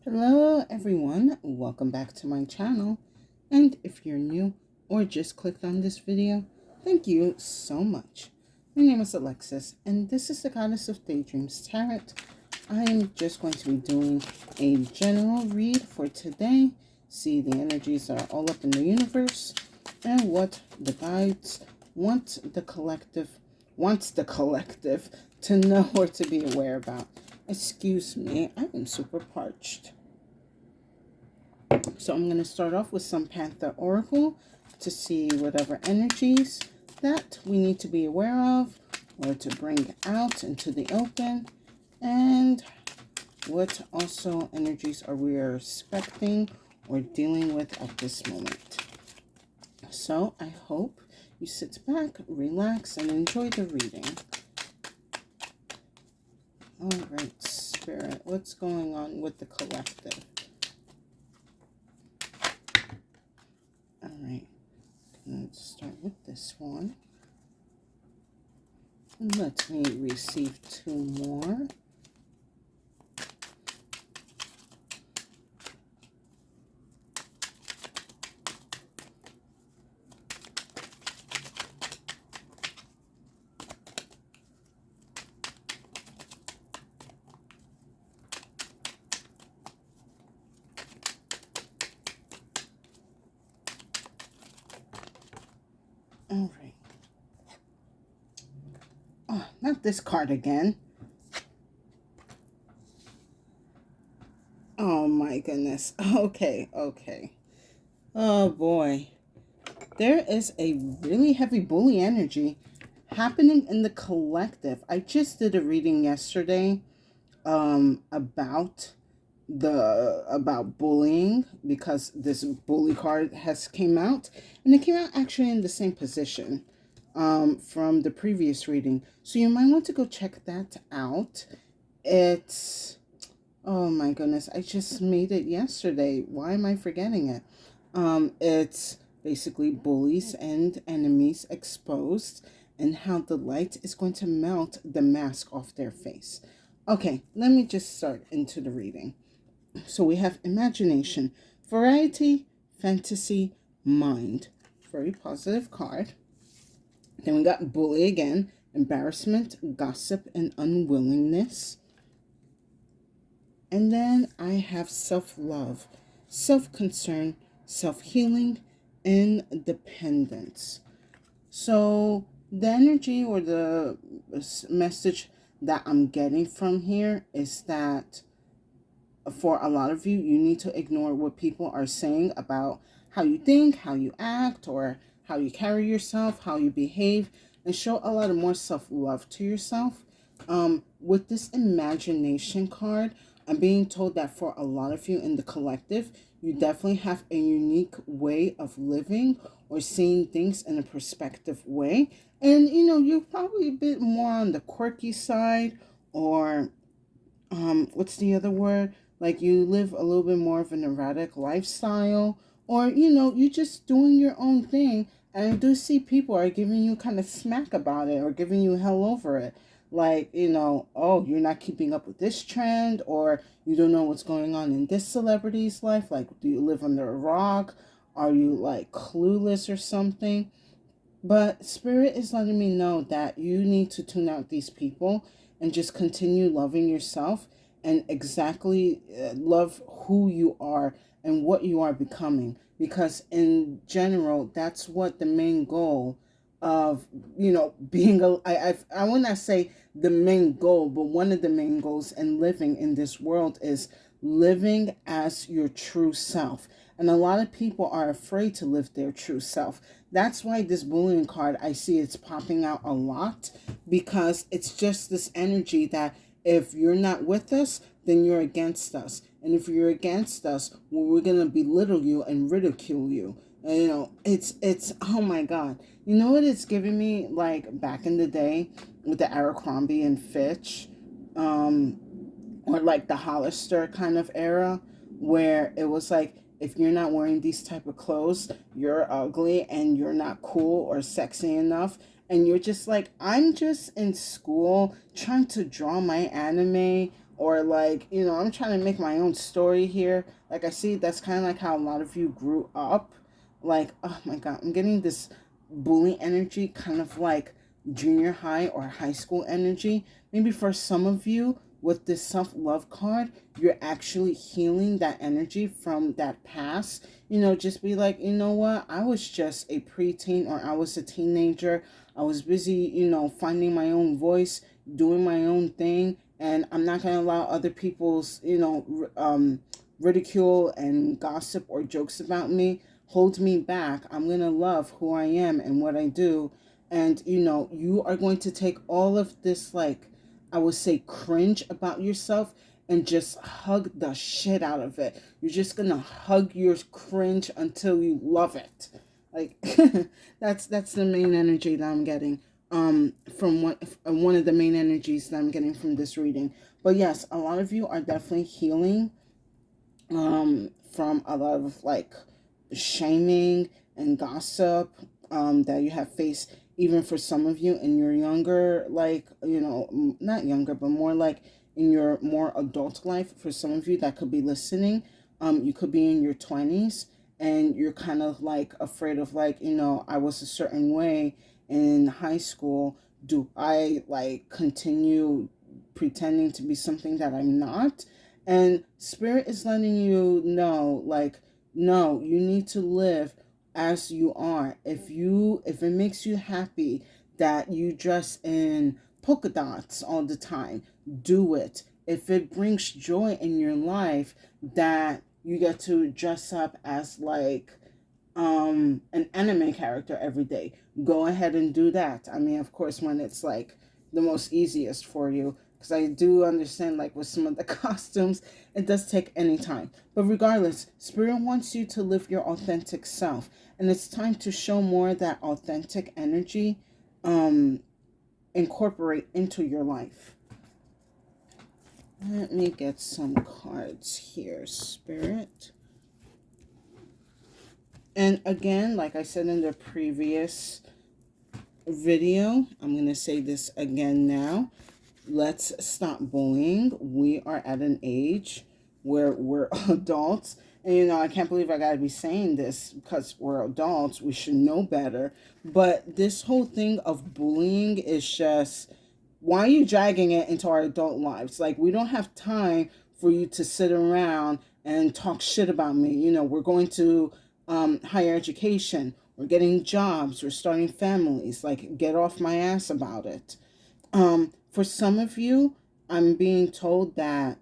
Hello everyone, welcome back to my channel. And if you're new or just clicked on this video, thank you so much. My name is Alexis and this is the Goddess of Daydreams Tarot. I am just going to be doing a general read for today. See the energies are all up in the universe and what the guides wants the collective to know or to be aware about. Excuse me, I am super parched. So I'm going to start off with some Panther Oracle to see whatever energies that we need to be aware of or to bring out into the open, and what also energies are we expecting or dealing with at this moment. So I hope you sit back, relax, and enjoy the reading. All right, Spirit, what's going on with the collective? All right, let's start with this one. And let me receive two more. All right. Oh, not this card again. Oh my goodness. Okay. Oh boy. There is a really heavy bully energy happening in the collective. I just did a reading yesterday about bullying, because this bully card has came out, and it came out actually in the same position from the previous reading, so you might want to go check that out. It's, oh my goodness, I just made it yesterday, why am I forgetting it? It's basically bullies and enemies exposed, and how the light is going to melt the mask off their face. Okay, let me just start into the reading. So we have imagination, variety, fantasy, mind. Very positive card. Then we got bully again, embarrassment, gossip, and unwillingness. And then I have self-love, self-concern, self-healing, independence. So the energy or the message that I'm getting from here is that for a lot of you, you need to ignore what people are saying about how you think, how you act, or how you carry yourself, how you behave, and show a lot of more self-love to yourself. With this imagination card, I'm being told that for a lot of you in the collective, you definitely have a unique way of living or seeing things in a perspective way. And, you know, you're probably a bit more on the quirky side, or, what's the other word? Like you live a little bit more of an erratic lifestyle, or, you know, you just doing your own thing. And I do see people are giving you kind of smack about it or giving you hell over it. Like, you know, oh, you're not keeping up with this trend, or you don't know what's going on in this celebrity's life. Like, do you live under a rock? Are you like clueless or something? But Spirit is letting me know that you need to tune out these people and just continue loving yourself and exactly love who you are and what you are becoming. Because in general, that's what the main goal of, you know, being I will not say the main goal, but one of the main goals in living in this world is living as your true self. And a lot of people are afraid to live their true self. That's why this bullying card, I see it's popping out a lot, because it's just this energy that if you're not with us, then you're against us. And if you're against us, well, we're going to belittle you and ridicule you. And, you know, it's, oh my God. You know what it's giving me? Like back in the day with the Abercrombie and Fitch, or like the Hollister kind of era, where it was like, if you're not wearing these type of clothes, you're ugly and you're not cool or sexy enough. And you're just like, I'm just in school trying to draw my anime or like, I'm trying to make my own story here. Like, I see that's kind of like how a lot of you grew up. Like, oh my God, I'm getting this bully energy, kind of like junior high or high school energy. Maybe for some of you with this self-love card, you're actually healing that energy from that past. Just be like, what? I was just a preteen, or I was a teenager. I was busy, finding my own voice, doing my own thing, and I'm not going to allow other people's, ridicule and gossip or jokes about me hold me back. I'm going to love who I am and what I do. And, you are going to take all of this, like, I would say, cringe about yourself and just hug the shit out of it. You're just going to hug your cringe until you love it. Like, that's the main energy that I'm getting from one of the main energies that I'm getting from this reading. But yes, a lot of you are definitely healing from a lot of like shaming and gossip that you have faced, even for some of you in your younger, like, not younger, but more like in your more adult life. For some of you that could be listening, you could be in your 20s, and you're kind of like afraid of, like, I was a certain way in high school. Do I like continue pretending to be something that I'm not? And spirit is letting you know, like, no, you need to live as you are. If it makes you happy that you dress in polka dots all the time, do it. If it brings joy in your life that you get to dress up as like an anime character every day, go ahead and do that. I mean, of course, when it's like the most easiest for you, because I do understand, like, with some of the costumes, it does take any time. But regardless, spirit wants you to live your authentic self, and it's time to show more of that authentic energy, um incorporate into your life. Let me get some cards here, spirit. And again, like I said in the previous video, I'm going to say this again now. Let's stop bullying. We are at an age where we're adults. And, I can't believe I got to be saying this because we're adults. We should know better. But this whole thing of bullying is just, why are you dragging it into our adult lives? Like, we don't have time for you to sit around and talk shit about me. We're going to higher education. We're getting jobs. We're starting families. Like, get off my ass about it. For some of you, I'm being told that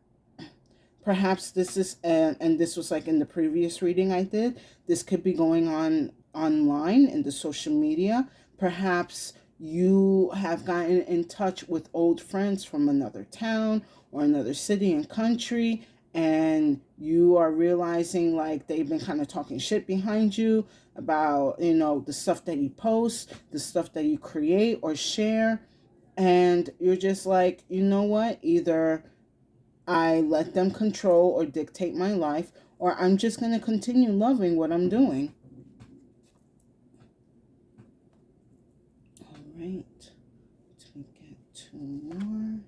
perhaps this is, and this was like in the previous reading I did, this could be going on online in the social media. Perhaps you have gotten in touch with old friends from another town or another city and country, and you are realizing like they've been kind of talking shit behind you about, the stuff that you post, the stuff that you create or share. And you're just like, you know what? Either I let them control or dictate my life, or I'm just going to continue loving what I'm doing. All right. Let me get two more.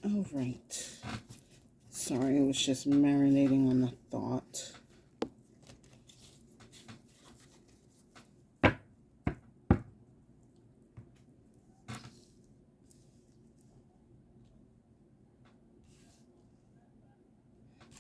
All right. Sorry, it was just marinating on the thought.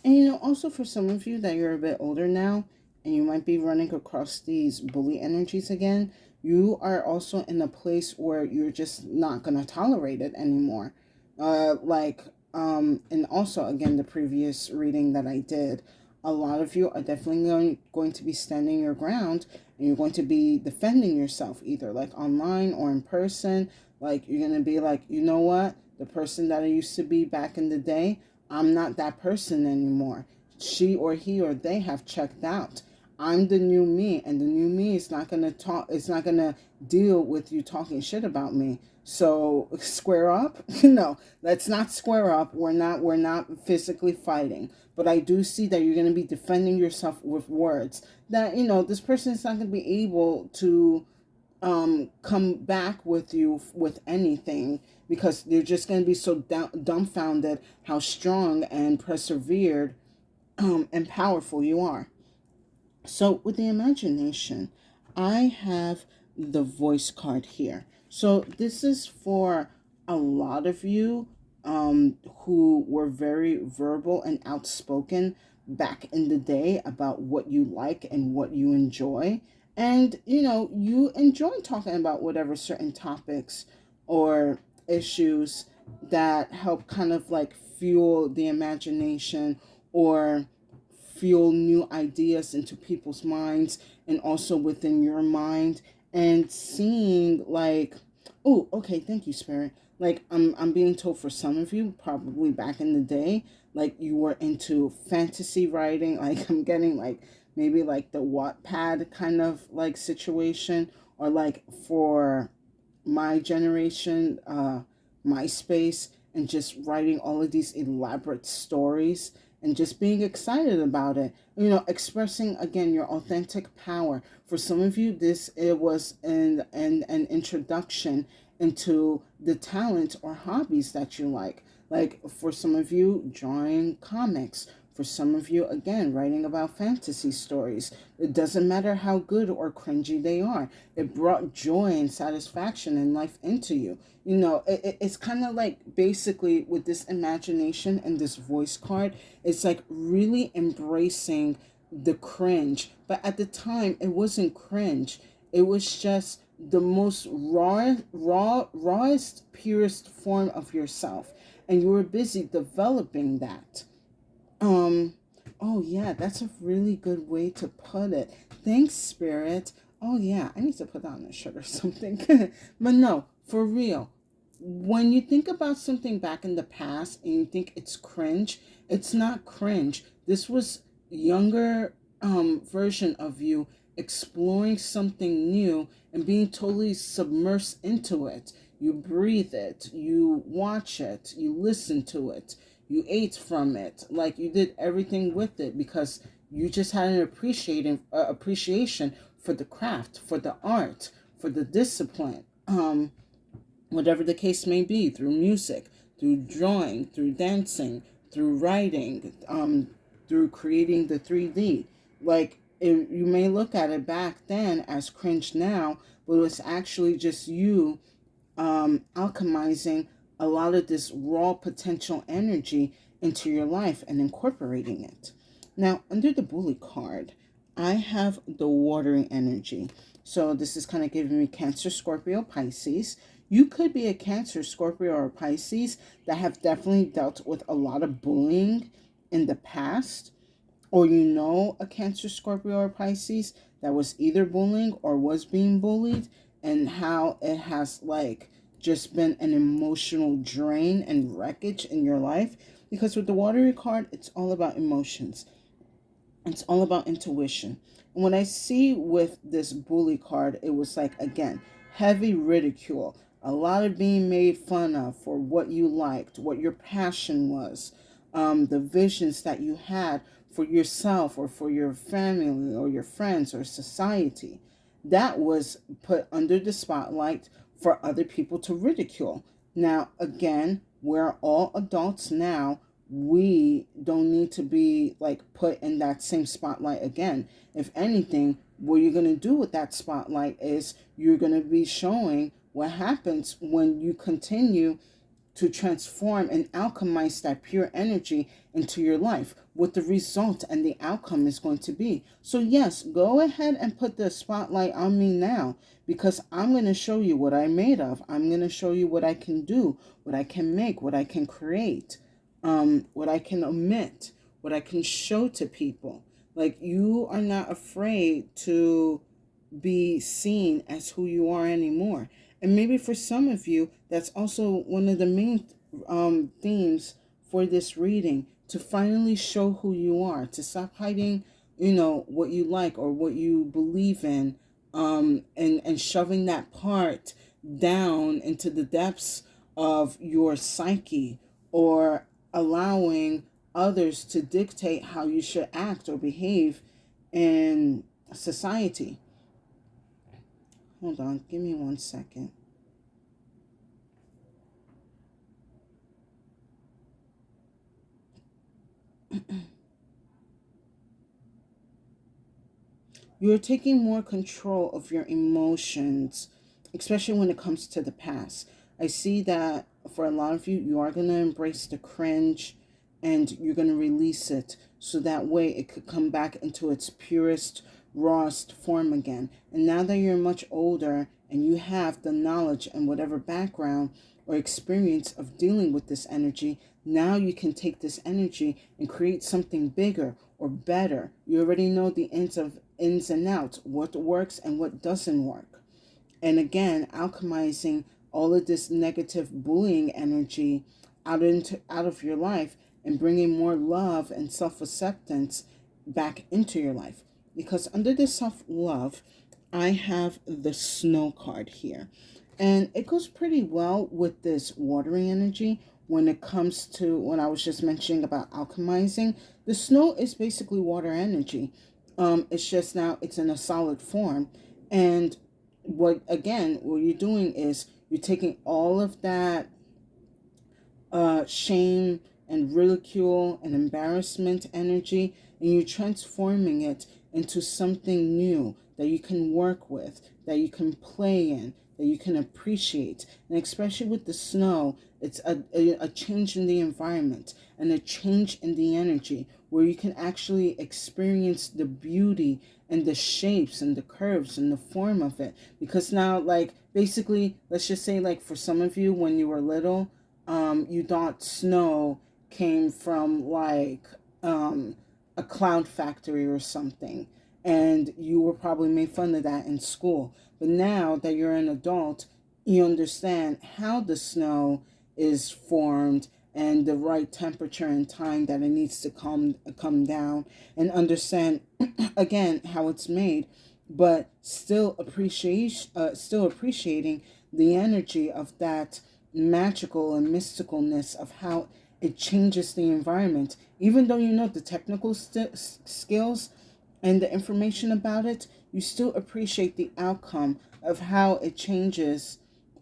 And also for some of you that you're a bit older now, and you might be running across these bully energies again, you are also in a place where you're just not going to tolerate it anymore. And also, again, the previous reading that I did, a lot of you are definitely going to be standing your ground, and you're going to be defending yourself, either like online or in person. Like, you're going to be like, you know what? The person that I used to be back in the day, I'm not that person anymore. She or he or they have checked out. I'm the new me, and the new me is not gonna talk. It's not gonna deal with you talking shit about me. So square up? No, let's not square up. We're not physically fighting. But I do see that you're gonna be defending yourself with words that this person is not gonna be able to come back with you with anything, because they're just going to be so dumbfounded how strong and persevered and powerful you are. So with the imagination, I have the voice card here. So this is for a lot of you who were very verbal and outspoken back in the day about what you like and what you enjoy. And you enjoy talking about whatever certain topics or issues that help kind of like fuel the imagination or fuel new ideas into people's minds and also within your mind, and seeing like, oh, okay, thank you, spirit. Like I'm being told for some of you probably back in the day, like you were into fantasy writing. Like I'm getting like maybe like the Wattpad kind of like situation, or like for my generation, MySpace, and just writing all of these elaborate stories and just being excited about it. Expressing again your authentic power. For some of you, this it was an introduction into the talent or hobbies that you like. Like for some of you, drawing comics. For some of you, again, writing about fantasy stories. It doesn't matter how good or cringy they are. It brought joy and satisfaction in life into you. It's kind of like basically with this imagination and this voice card, it's like really embracing the cringe. But at the time, it wasn't cringe. It was just the most rawest, purest form of yourself. And you were busy developing that. Um, oh yeah, that's a really good way to put it. Thanks, Spirit. Oh yeah, I need to put that on a shirt or something. But no, for real. When you think about something back in the past and you think it's cringe, it's not cringe. This was younger version of you exploring something new and being totally submersed into it. You breathe it, you watch it, you listen to it, you ate from it, like you did everything with it because you just had an appreciation for the craft, for the art, for the discipline, whatever the case may be, through music, through drawing, through dancing, through writing, through creating the 3D. Like you may look at it back then as cringe now, but it was actually just you alchemizing a lot of this raw potential energy into your life and incorporating it. Now, under the bully card, I have the watering energy. So this is kind of giving me Cancer, Scorpio, Pisces. You could be a Cancer, Scorpio, or Pisces that have definitely dealt with a lot of bullying in the past, or a Cancer, Scorpio, or Pisces that was either bullying or was being bullied, and how it has like just been an emotional drain and wreckage in your life. Because with the watery card, it's all about emotions. It's all about intuition. And what I see with this bully card, it was like, again, heavy ridicule, a lot of being made fun of for what you liked, what your passion was, the visions that you had for yourself or for your family or your friends or society. That was put under the spotlight for other people to ridicule. Now, again, we're all adults now. We don't need to be like put in that same spotlight again. If anything, what you're going to do with that spotlight is you're going to be showing what happens when you continue to transform and alchemize that pure energy into your life, what the result and the outcome is going to be. So yes, go ahead and put the spotlight on me now, because I'm going to show you what I'm made of. I'm going to show you what I can do, what I can make, what I can create, what I can omit, what I can show to people. Like, you are not afraid to be seen as who you are anymore. And maybe for some of you, that's also one of the main themes for this reading, to finally show who you are, to stop hiding, you know, what you like or what you believe in, and shoving that part down into the depths of your psyche, or allowing others to dictate how you should act or behave in society. Hold on, give me 1 second. You're taking more control of your emotions, especially when it comes to the past. I see that for a lot of you, you are going to embrace the cringe and you're going to release it so that way it could come back into its purest, rawest form again. And now that you're much older and you have the knowledge and whatever background or experience of dealing with this energy, now you can take this energy and create something bigger or better. You already know the ins and outs, what works and what doesn't work. And again, alchemizing all of this negative bullying energy out of your life and bringing more love and self-acceptance back into your life. Because under this self-love, I have the snow card here. And it goes pretty well with this watering energy when it comes to what I was just mentioning about alchemizing. The snow is basically water energy. It's just now it's in a solid form. And what you're doing is you're taking all of that shame and ridicule and embarrassment energy, and you're transforming it into something new that you can work with, that you can play in, that you can appreciate. And especially with the snow, it's a change in the environment and a change in the energy where you can actually experience the beauty and the shapes and the curves and the form of it. Because now, like, basically, let's just say, like, for some of you, when you were little, you thought snow came from, like, a cloud factory or something. And you were probably made fun of that in school. But now that you're an adult, you understand how the snow is formed and the right temperature and time that it needs to come down, and understand again how it's made, but still appreciating the energy of that magical and mysticalness of how it changes the environment. Even though you know the technical skills and the information about it, you still appreciate the outcome of how it changes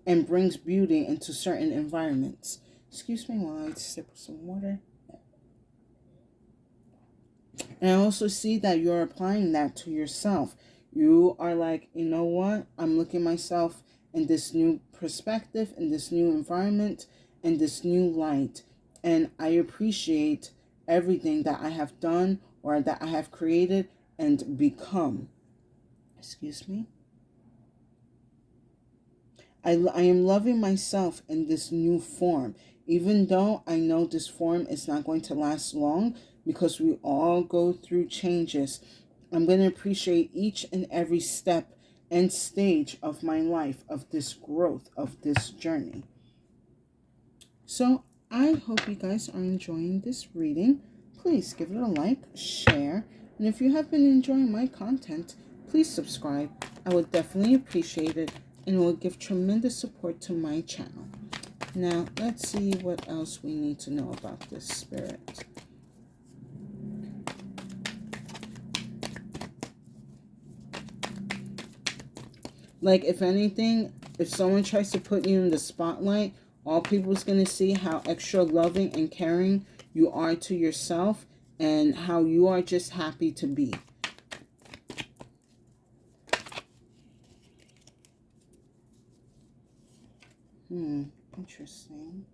and brings beauty into certain environments. Excuse me while I sip some water. And I also see that you're applying that to yourself. You are like, you know what? I'm looking myself in this new perspective, in this new environment, in this new light. And I appreciate everything that I have done or that I have created and become. Excuse me. I am loving myself in this new form, even though I know this form is not going to last long because we all go through changes. I'm going to appreciate each and every step and stage of my life, of this growth, of this journey. So I hope you guys are enjoying this reading. Please give it a like, share, and if you have been enjoying my content, please subscribe. I would definitely appreciate it, and it will give tremendous support to my channel. Now, let's see what else we need to know about this spirit. Like, if anything, if someone tries to put you in the spotlight, all people's going to see how extra loving and caring you are to yourself and how you are just happy to be. Interesting.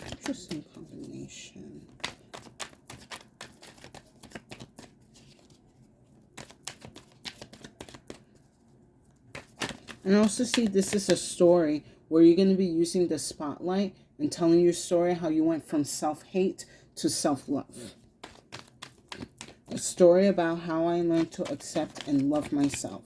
Interesting combination. And I also see this is a story where you're going to be using the spotlight and telling your story how you went from self-hate to self-love. A story about how I learned to accept and love myself.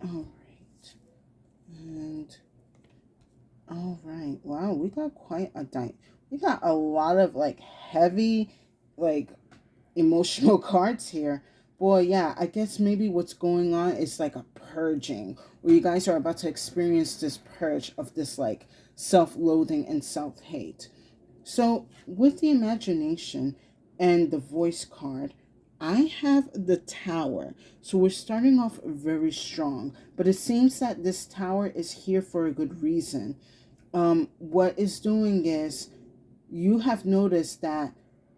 All right. And all right. Wow, we got quite a we got a lot of like heavy, like emotional cards here. Boy, yeah, I guess maybe what's going on is like a purging, where you guys are about to experience this purge of this like self-loathing and self-hate. So, with the imagination and the voice card, I have the tower. So, we're starting off very strong, but it seems that this tower is here for a good reason. What it's doing is you have noticed that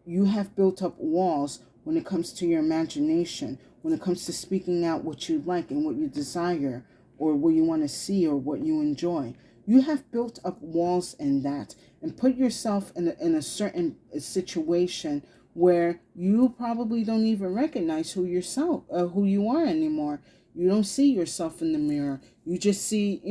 you have built up walls when it comes to your imagination, when it comes to speaking out what you like and what you desire, or what you want to see or what you enjoy. You have built up walls in that and put yourself in a certain situation where you probably don't even recognize who you are anymore. You don't see yourself in the mirror. You just see,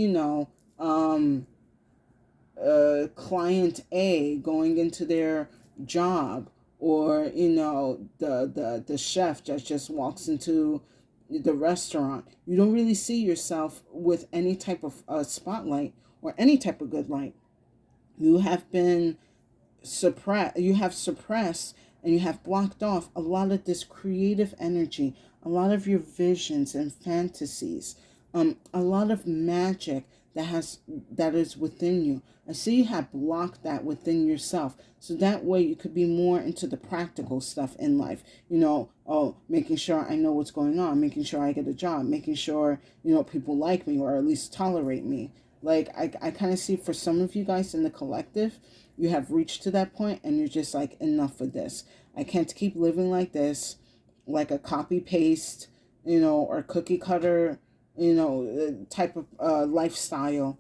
client A going into their job, or the chef that just walks into the restaurant. You don't really see yourself with any type of spotlight or any type of good light. You have been suppressed and you have blocked off a lot of this creative energy, a lot of your visions and fantasies, a lot of magic that is within you. I see you have blocked that within yourself, so that way you could be more into the practical stuff in life. Oh, making sure I know what's going on, making sure I get a job, making sure people like me or at least tolerate me. Like I kind of see for some of you guys in the collective, you have reached to that point and you're just like, enough of this. I can't keep living like this, like a copy paste, or cookie cutter, type of lifestyle.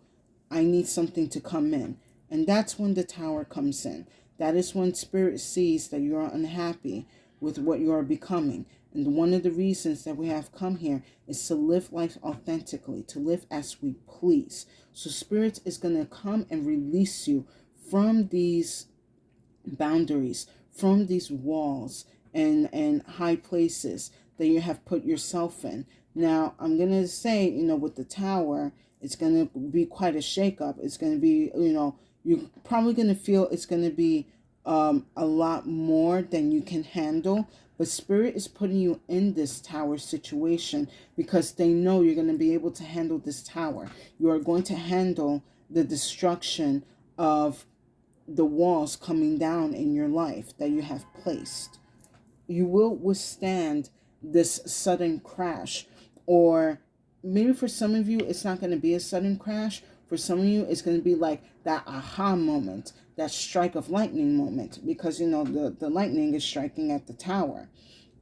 I need something to come in. And that's when the tower comes in. That is when spirit sees that you are unhappy with what you are becoming. And one of the reasons that we have come here is to live life authentically, to live as we please. So spirit is going to come and release you from these boundaries, from these walls and high places that you have put yourself in. Now, I'm going to say, with the tower, it's going to be quite a shakeup. It's going to be, you're probably going to feel it's going to be a lot more than you can handle. But Spirit is putting you in this tower situation because they know you're going to be able to handle this tower. You are going to handle the destruction of the walls coming down in your life that you have placed. You will withstand this sudden crash, or maybe for some of you it's not going to be a sudden crash. For some of you it's going to be like that aha moment, that strike of lightning moment, because the lightning is striking at the tower.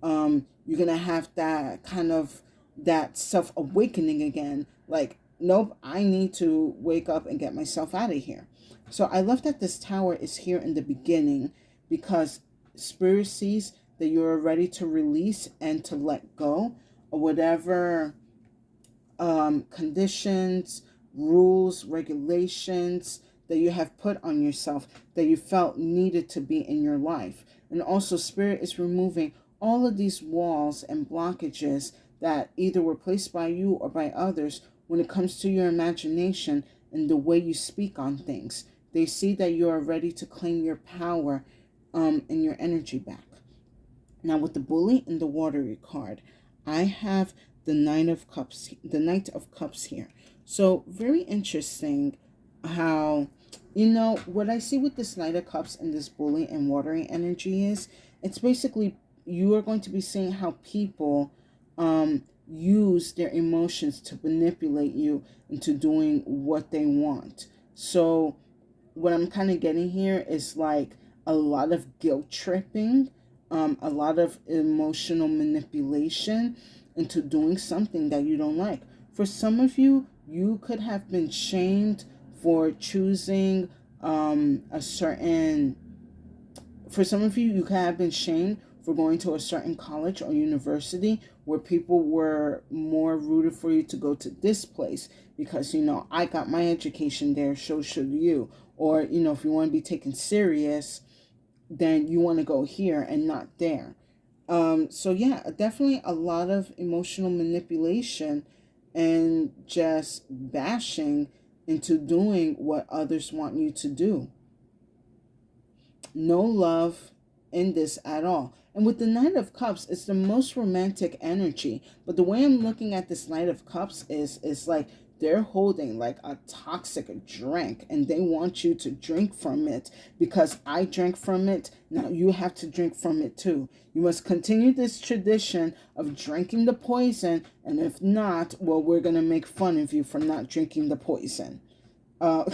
You're going to have that kind of that self-awakening again, like, nope, I need to wake up and get myself out of here. So I love that this tower is here in the beginning, because spirit sees that you're ready to release and to let go of whatever conditions, rules, regulations that you have put on yourself that you felt needed to be in your life. And also spirit is removing all of these walls and blockages that either were placed by you or by others when it comes to your imagination and the way you speak on things. They see that you are ready to claim your power and your energy back. Now, with the bully and the watery card, I have the Knight of Cups here. So very interesting how, what I see with this Knight of Cups and this bully and watery energy is, it's basically you are going to be seeing how people use their emotions to manipulate you into doing what they want. So what I'm kind of getting here is like a lot of guilt tripping, a lot of emotional manipulation into doing something that you don't like. For some of you, you could have been shamed for choosing a certain. For some of you, you could have been shamed for going to a certain college or university where people were more rooted for you to go to this place because, I got my education there, so should you. Or, if you want to be taken serious, then you want to go here and not there. So yeah, definitely a lot of emotional manipulation and just bashing into doing what others want you to do. No love in this at all. And with the Knight of Cups, it's the most romantic energy. But the way I'm looking at this Knight of Cups is like they're holding like a toxic drink and they want you to drink from it because I drank from it. Now you have to drink from it too. You must continue this tradition of drinking the poison. And if not, well, we're going to make fun of you for not drinking the poison. Uh,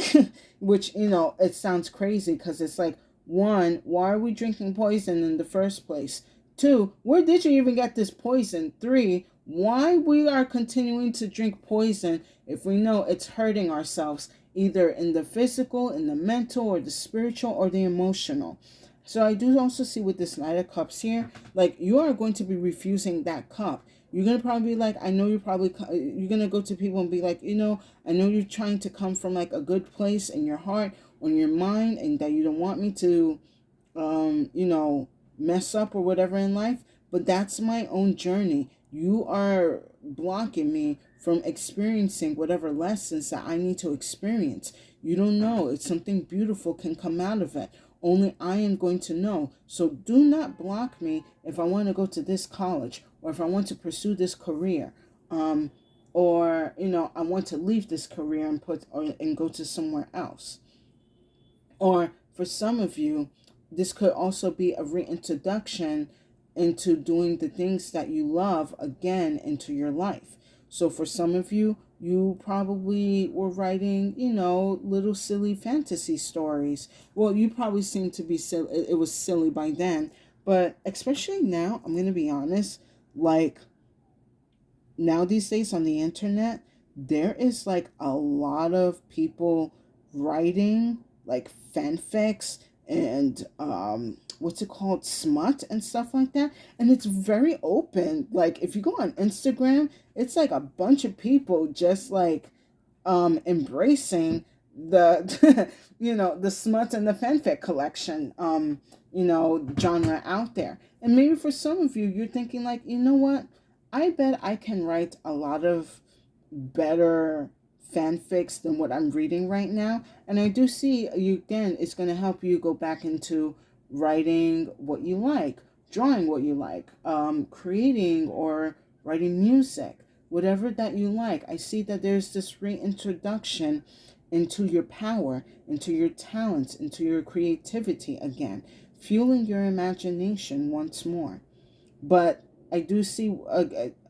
which, it sounds crazy because it's like, one, why are we drinking poison in the first place? Two, where did you even get this poison? Three, why we are continuing to drink poison if we know it's hurting ourselves, either in the physical, in the mental, or the spiritual, or the emotional. So I do also see with this Knight of Cups here, like you are going to be refusing that cup. You're going to probably be like, you're going to go to people and be like, I know you're trying to come from like a good place in your heart or in your mind and that you don't want me to, mess up or whatever in life. But that's my own journey. You are blocking me from experiencing whatever lessons that I need to experience. You don't know. It's something beautiful can come out of it. Only I am going to know. So do not block me if I want to go to this college or if I want to pursue this career. Or I want to leave this career and go to somewhere else. Or for some of you, this could also be a reintroduction into doing the things that you love again into your life. So for some of you, you probably were writing, little silly fantasy stories. Well, you probably seem to be silly. It was silly by then. But especially now, I'm going to be honest, like now these days on the internet, there is like a lot of people writing like fanfics and what's it called, smut and stuff like that, and it's very open. Like if you go on Instagram, it's like a bunch of people just like embracing the the smut and the fanfic collection genre out there. And maybe for some of you, you're thinking like, you know what, I bet I can write a lot of better fanfics than what I'm reading right now. And I do see you again, it's going to help you go back into writing what you like, drawing what you like, creating or writing music, whatever that you like. I see that there's this reintroduction into your power, into your talents, into your creativity again, fueling your imagination once more. But I do see,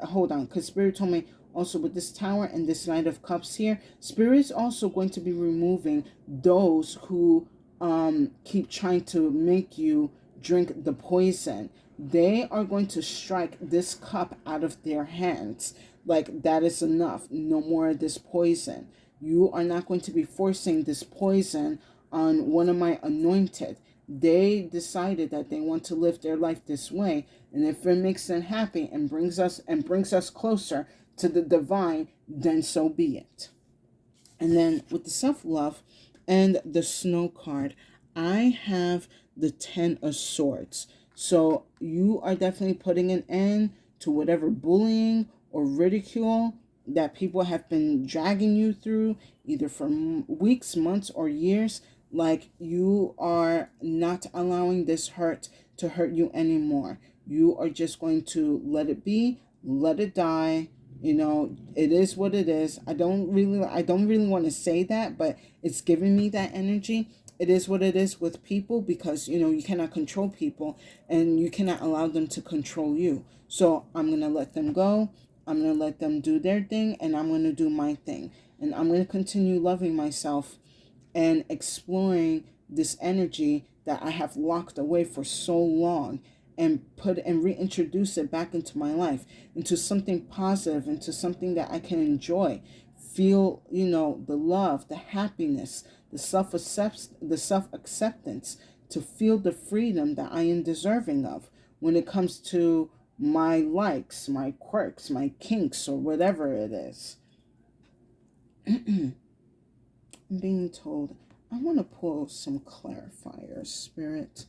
hold on, because Spirit told me also with this Tower and this Knight of Cups here, Spirit's also going to be removing those who keep trying to make you drink the poison. They are going to strike this cup out of their hands. Like, that is enough. No more of this poison. You are not going to be forcing this poison on one of my anointed. They decided that they want to live their life this way, and if it makes them happy and brings us closer to the divine, then so be it. And then with the self-love and the Snow card, I have the 10 of Swords. So you are definitely putting an end to whatever bullying or ridicule that people have been dragging you through, either for weeks, months, or years. Like, you are not allowing this hurt to hurt you anymore. You are just going to let it be, let it die. It is what it is. I don't really want to say that, but it's giving me that energy. It is what it is with people, because you cannot control people and you cannot allow them to control you. So I'm going to let them go. I'm going to let them do their thing, and I'm going to do my thing. And I'm going to continue loving myself and exploring this energy that I have locked away for so long, and reintroduce it back into my life, into something positive, into something that I can enjoy, feel, the love, the happiness, the self-acceptance, to feel the freedom that I am deserving of when it comes to my likes, my quirks, my kinks, or whatever it is. I'm being told I want to pull some clarifiers, Spirit.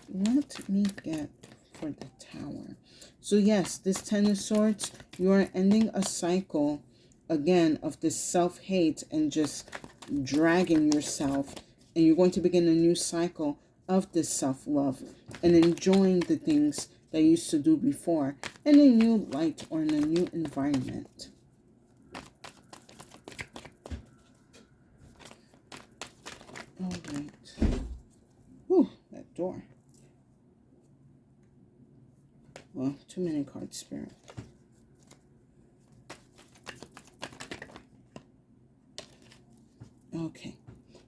Let me get for the Tower. So yes, this 10 of Swords, you are ending a cycle again, of this self-hate and just dragging yourself. And you're going to begin a new cycle of this self-love and enjoying the things that you used to do before in a new light or in a new environment. All right. Whew, that door. Well, too many cards, Spirit. Okay.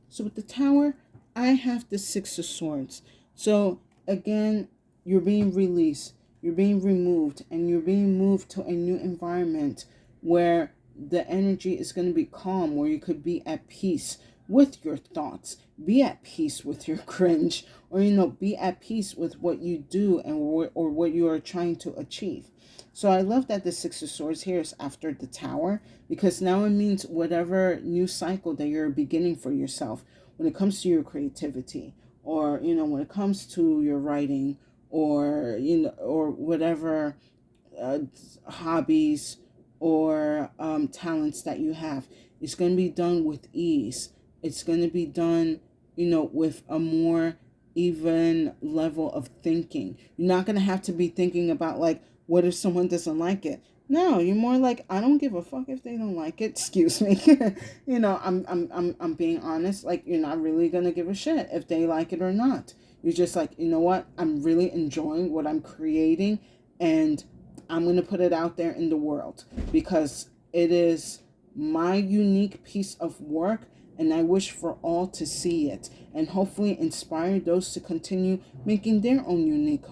So with the Tower, I have the Six of Swords. So again, you're being released, you're being removed, and you're being moved to a new environment where the energy is going to be calm, where you could be at peace with your thoughts, be at peace with your cringe, or, be at peace with what you do and or what you are trying to achieve. So I love that the Six of Swords here is after the Tower, because now it means whatever new cycle that you're beginning for yourself when it comes to your creativity, or, when it comes to your writing, or, or whatever uh, hobbies or talents that you have. It's going to be done with ease. It's going to be done, with a more even level of thinking. You're not going to have to be thinking about, like, what if someone doesn't like it? No, you're more like, I don't give a fuck if they don't like it. Excuse me. I'm being honest. Like, you're not really going to give a shit if they like it or not. You're just like, you know what? I'm really enjoying what I'm creating, and I'm going to put it out there in the world because it is my unique piece of work, and I wish for all to see it and hopefully inspire those to continue making their own unique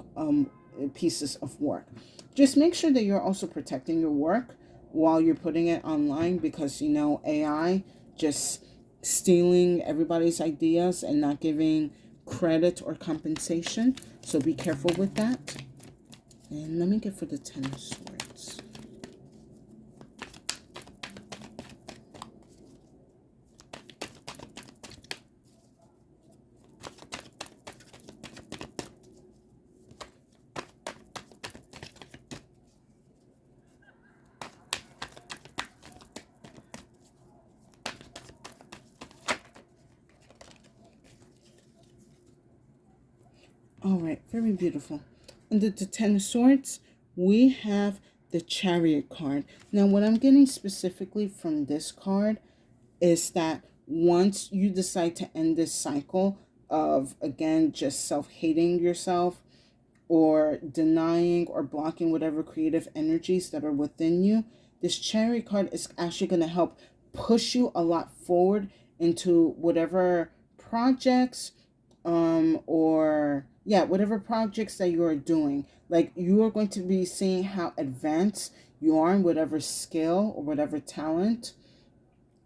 pieces of work. Just make sure that you're also protecting your work while you're putting it online, because AI just stealing everybody's ideas and not giving credit or compensation. So be careful with that. And let me get for the Ten of Swords. All right, very beautiful. Under the Ten of Swords, we have the Chariot card. Now, what I'm getting specifically from this card is that once you decide to end this cycle of, again, just self-hating yourself or denying or blocking whatever creative energies that are within you, this Chariot card is actually going to help push you a lot forward into whatever projects or whatever projects that you are doing. Like, you are going to be seeing how advanced you are in whatever skill or whatever talent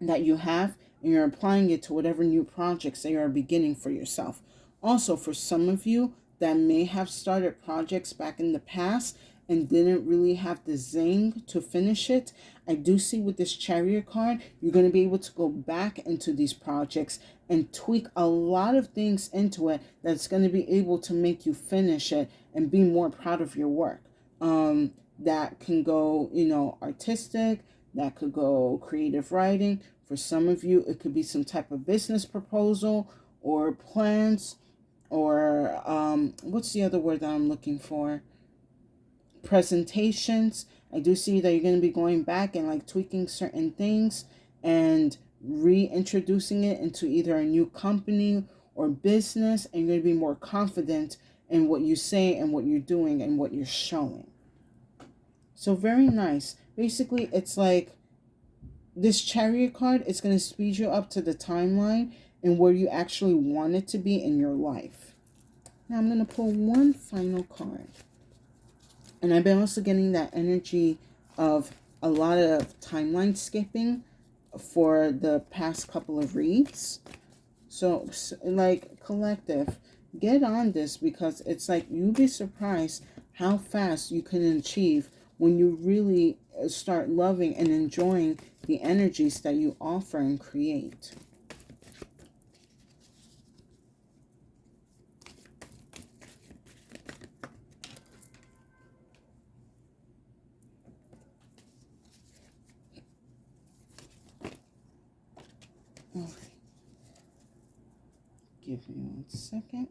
that you have, and you're applying it to whatever new projects that you are beginning for yourself. Also, for some of you that may have started projects back in the past and didn't really have the zing to finish it, I do see with this Chariot card, you're going to be able to go back into these projects and tweak a lot of things into it that's going to be able to make you finish it and be more proud of your work. That can go, artistic, that could go creative writing. For some of you, it could be some type of business proposal or plans, or what's the other word that I'm looking for? Presentations. I do see that you're going to be going back and like tweaking certain things and reintroducing it into either a new company or business, and you're going to be more confident in what you say and what you're doing and what you're showing. So very nice. Basically, it's like this Chariot card is going to speed you up to the timeline and where you actually want it to be in your life. Now I'm going to pull one final card. And I've been also getting that energy of a lot of timeline skipping for the past couple of reads. So, like, collective, get on this, because it's like you'd be surprised how fast you can achieve when you really start loving and enjoying the energies that you offer and create. Give me one second.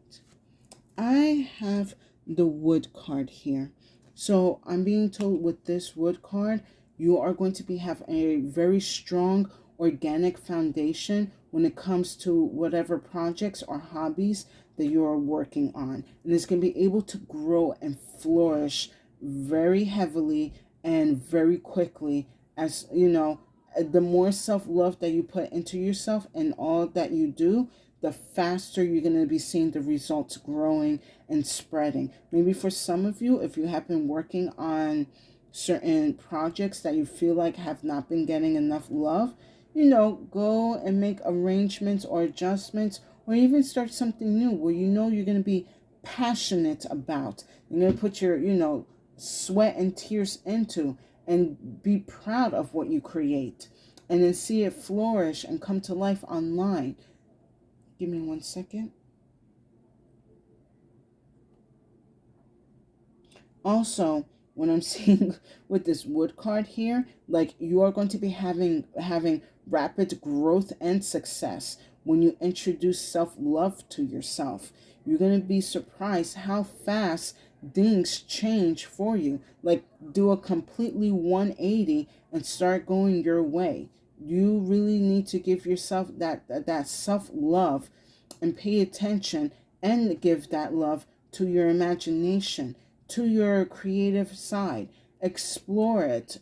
I have the wood card here. So I'm being told with this wood card, you are going to have a very strong organic foundation when it comes to whatever projects or hobbies that you are working on. And it's going to be able to grow and flourish very heavily and very quickly, as you know, the more self-love that you put into yourself and all that you do, the faster you're going to be seeing the results growing and spreading. Maybe for some of you, if you have been working on certain projects that you feel like have not been getting enough love, go and make arrangements or adjustments, or even start something new where you're going to be passionate about. You're going to put your, sweat and tears into, and be proud of what you create, and then see it flourish and come to life online. Give me one second. Also, when I'm seeing with this wood card here, like, you are going to be having rapid growth and success when you introduce self-love to yourself. You're going to be surprised how fast things change for you. Like, do a completely 180 and start going your way. You really need to give yourself that self-love and pay attention, and give that love to your imagination, to your creative side. Explore it,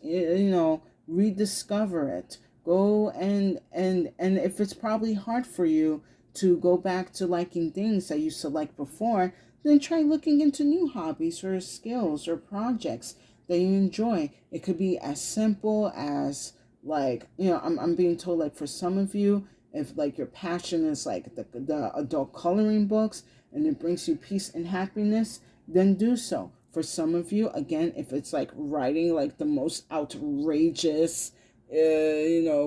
rediscover it. Go and if it's probably hard for you to go back to liking things that you used to like before, then try looking into new hobbies or skills or projects that you enjoy. It could be as simple as, like, I'm being told, like, for some of you, if like your passion is like the adult coloring books and it brings you peace and happiness, then do so. For some of you, again, if it's like writing like the most outrageous,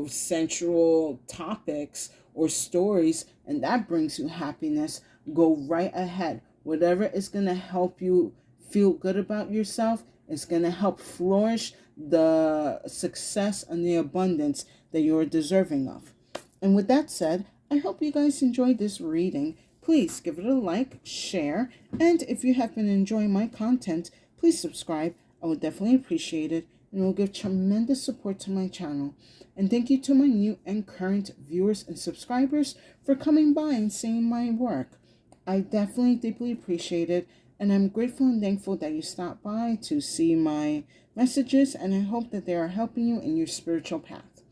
sensual topics or stories, and that brings you happiness, go right ahead. Whatever is going to help you feel good about yourself is going to help flourish the success and the abundance that you're deserving of. And with that said, I hope you guys enjoyed this reading. Please give it a like, share, and if you have been enjoying my content, please subscribe. I would definitely appreciate it, and it will give tremendous support to my channel. And thank you to my new and current viewers and subscribers for coming by and seeing my work. I definitely deeply appreciate it, and I'm grateful and thankful that you stopped by to see my messages, and I hope that they are helping you in your spiritual path.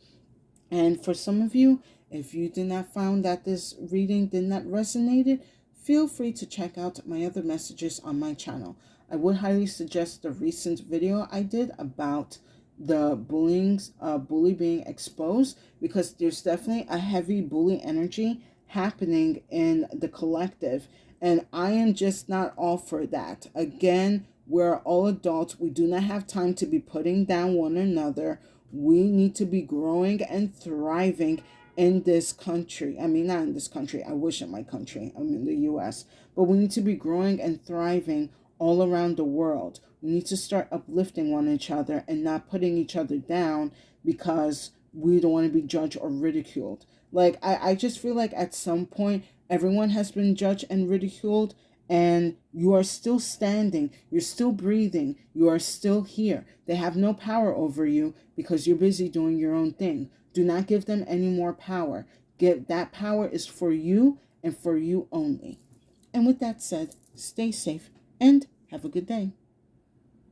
And for some of you, if you did not find that this reading did not resonate, feel free to check out my other messages on my channel. I would highly suggest the recent video I did about the bully being exposed, because there's definitely a heavy bully energy happening in the collective, and I am just not all for that. Again, we're all adults. We do not have time to be putting down one another. We need to be growing and thriving in this country. I mean, not in this country. I wish in my country. I'm in the U.S. But we need to be growing and thriving all around the world. We need to start uplifting one each other and not putting each other down because we don't want to be judged or ridiculed. Like, I just feel like at some point, everyone has been judged and ridiculed, and you are still standing, you're still breathing, you are still here. They have no power over you because you're busy doing your own thing. Do not give them any more power. That power is for you and for you only. And with that said, stay safe and have a good day.